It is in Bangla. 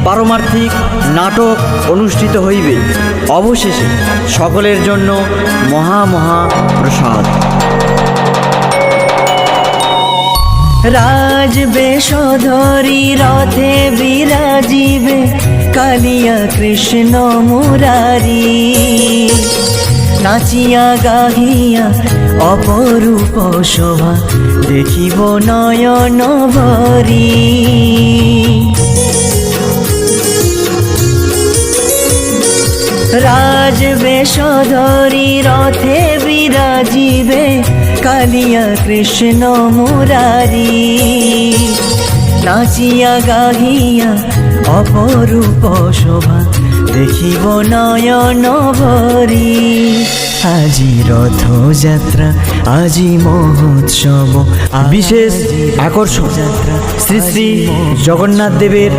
পারমার্থিক নাটক অনুষ্ঠিত হইবে। অবশেষে সকলের জন্য মহা প্রসাদ। রাজবেশ ধরি রথে বিরাজিবে কালিয়া কৃষ্ণ মুরারি, নাচিয়া গাহিয়া অপরূপ শোভা দেখিব নয়ন ভরি। রাজবেশ ধরি রথে বিরাজিবে কালিয়া কৃষ্ণ মুরারি, নাচিয়া গাহিয়া অপরূপ শোভা দেখিব নয়ন ভরি। আজি রথযাত্রা আজি মহোৎসব, বিশেষ আকর্ষণ শ্রী শ্রী জগন্নাথ দেবের